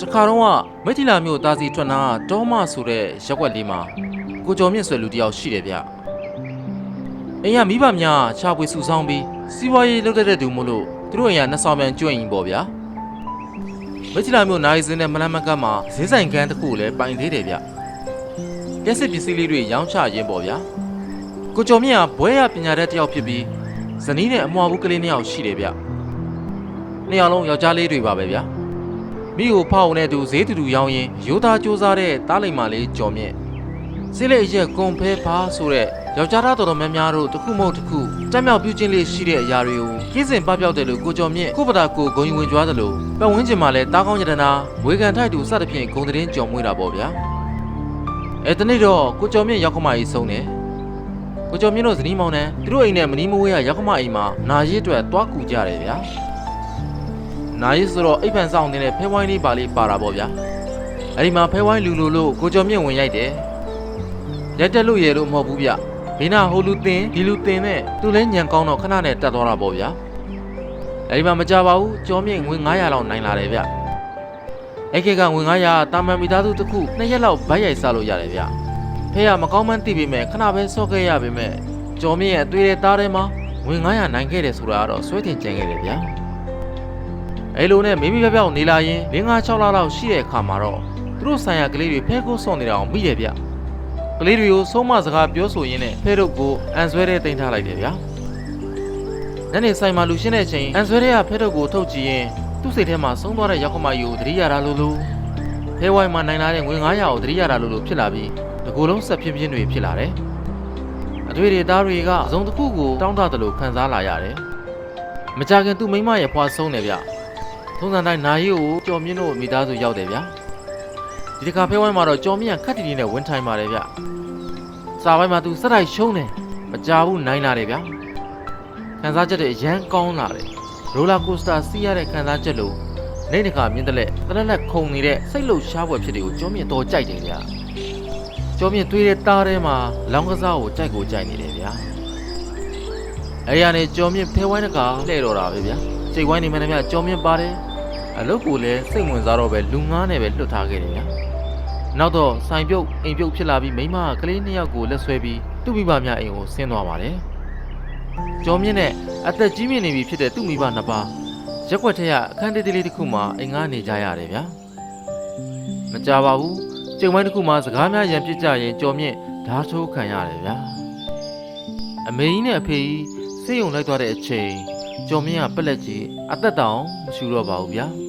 တခါတော့မိထီလာမျိုးတာစီထွက်နာတောမဆိုတဲ့ရက်ွက်လေးမှာကိုကျော်မြင့်ဆွဲလူတယောက်ရှိတယ်ဗျအိမ်ကမိဘများချပွေစုဆောင်ပြီးစီးပွားရေးလုပ်တဲ့သူမို့လို့သူတို့အိမ်ကနှစ်ဆောင်ပြန်ကျွင့်ရင်ပေါ့ဗျာမိထီလာမျိုးနိုင်စင်းနဲ့မလန်းမကတ်မှာဈေးဆိုင်ကန်းတစ်ခုလည်းပိုင်သေးတယ်ဗျပြက်စစ်ပစ္စည်းလေးတွေရောင်းချရင်းပေါ့ဗျာကိုကျော်မြင့်ကဘွဲရပညာတတ်တယောက်ဖြစ်ပြီးဇနီးနဲ့အမွှာဘူးကလေးနှစ်ယောက်ရှိတယ်ဗျနှစ်ယောက်လုံးယောက်ျားလေးတွေပါပဲဗျာမိကိုဖောက်နဲ့သူဈေးတူရောင်းရင်ရိုးသားစူးစားတဲ့တားလိမ်မာလေးကျော်မြင့်စိတ်လေးရက်ကွန်ဖဲဖားဆိုတဲ့ယောက်ျားသားတော်တော်များများတို့တစ်ခုမဟုတ်တစ်ခုတက်မြောက်ပြုခြင်းလေးရှိတဲ့အရာတွေကိုကင်းစင်ပပျောက်တယ်လို့ကိုကျော်မြင့်ကိုပတာကိုဂုံယူဝင်ကြွားတယ်လို့ပတ်ဝန်းကျင်မှာလည်းတားကောင်းရတနာဝေကန်ထိုက်သူစသဖြင့်ဂုံသတင်းကြော်မွေးတာပေါ့ဗျာတနေ့တော့ကိုကျော်မြင့်ရောက်ခမကြီးဆုံးတယ်ကိုကျော်မြင့်တို့ဇနီးမောင်နှံသူတို့အိမ်နဲ့မနီးမဝေးရရောက်ခမအိမ်မှာနာရည်အတွက်တွားကူကြတယ်ဗျာနာရည်ဆိုတော့အိပ်ပန်ဆောင်နေတဲ့ဖဲဝိုင်းလေးပါလေးပါတာပေါ့ဗျာအဲ့ဒီမှာဖဲဝိုင်းလူလိုလို့ကိုကျော်မြင့်ဝင်ရိုက်တယ်ရက်တက်လို့ရလို့မဟုတ်ဘူးဗျဘေးနာဟိုလူတင်ဒီလူတင်နဲ့သူလဲညံကောင်းတော့ခဏနဲ့တက်သွားတာပေါ့ဗျာအဲ့ဒီမှာမကြပါဘူးကျော်မြင့်ငွေ900လောက်နိုင်လာတယ်ဗျအဲ့ခေတ်ကငွေ900တာမန်မိသားစုတစ်ခု2ရက်လောက်ဗတ်ရိုက်စားလို့ရတယ်ဗျဖေကမကောင်းမှန်းသိပေမဲ့ခဏပဲစော့ခဲ့ရပေမဲ့ကျော်မြင့်ရဲ့အသွေးတဲ့သားထဲမှာငွေ900နိုင်ခဲ့တယ်ဆိုတာကတော့စွဲတင်ကြံခဲ့တယ်ဗျအဲ့လိုနဲ့မိမိပြောက်နေလာရင်5-6လလောက်ရှိတဲ့အခါမှာတော့သူတို့ဆိုင်ရာကလေးတွေဖဲကိုစော့နေတာအောင်မိတယ်ဗျကလေးတွေကိုဆုံးမစကားပြောဆိုရင်းနဲ့ဖဲတို့ကိုအန်ဆွဲတဲ့တင်ထားလိုက်တယ်ဗျာညနေဆိုင်မှာလူရှင်းတဲ့အချိန်အန်ဆွဲတဲ့ကဖဲတို့ကိုထုတ်ကြည့်ရင်သူ့စိတ်ထဲမှာဆုံးသွားတဲ့ရောက်ခမကြီးကိုသတိရတာလို့ဖဲဝိုင်းမှာနိုင်လာတဲ့ငွေ900ကိုသတိရတာလို့ဖြစ်လာပြီးဒီကိုယ်လုံးဆက်ပြင်းပြင်းတွေဖြစ်လာတယ်အတွေ့တွေသားတွေကစုံတစ်ခုကိုတောင်းတတယ်လို့ခံစားလာရတယ်မကြခင်သူ့မိမရဲ့ဖွာဆုံးတယ်ဗျထုံးစံတိုင်းနာရီကိုကျော်မြင့်တို့မိသားစုရောက်တယ်ဗျဒီတစ်ခါဖဲဝိုင်းမှာတော့ကျော်မြင့်ကခက်တီတီနဲ့ဝင်ထိုင်ပါတယ်ဗျစာပိုင်းမှာသူစက်တိုက်ရှုံးတယ်မကြဘူးနိုင်လာတယ်ဗျခံစားချက်တွေအရန်ကောင်းလာတယ်ရိုလာကိုစတာစီးရတဲ့ခံစားချက်လို့နေ့တစ်ခါမြင့်တဲ့လက်တလက်ခုံနေတဲ့စိတ်လှုပ်ရှားပွဲဖြစ်တွေကိုကျော်မြင့်တော်ကြိုက်တယ်ဗျကျော်မြင့်တွေးတဲ့သားထဲမှာလောင်းကစားကိုကြိုက်ကိုကြိုက်နေတယ်ဗျာအဲ့ရနေကျော်မြင့်ဖဲဝိုင်းတကလှည့်တော့တာပဲဗျာစိတ်ဝိုင်းနေမှလည်းကျော်မြင့်ပါတယ်အလုပ်ကိုလည်းစိတ်ဝင်စားတော့ပဲလူငားနဲ့ပဲလွတ်ထားခဲ့တယ်ဗျာနောက်တော့ဆိုင်ပြုတ်အိမ်ပြုတ်ဖြစ်လာပြီးမိမကလေး2ယောက်ကိုလက်ဆွဲပြီးသူ့မိဘများအိမ်ကိုဆင်းသွားပါတယ်ကျော်မြင့်နဲ့အသက်ကြီးမြင့်နေပြီဖြစ်တဲ့သူ့မိဘ2ပါးရက်ွက်ထက်အခန်းသေးလေးတစ်ခုမှာအိမ်ငှားနေကြရတယ်ဗျာမကြပါဘူးကျုံမိုင်းတစ်ခုမှာစကားများရန်ပြစ်ကြရင်ကျော်မြင့်ဓာတ်ထိုးခံရတယ်ဗျာအမေကြီးနဲ့အဖေကြီးဆေးရုံလိုက်သွားတဲ့အချိန်ကျော်မြင့်ကပက်လက်ကြီးအသက်တောင်မရှူတော့ပါဘူးဗျာ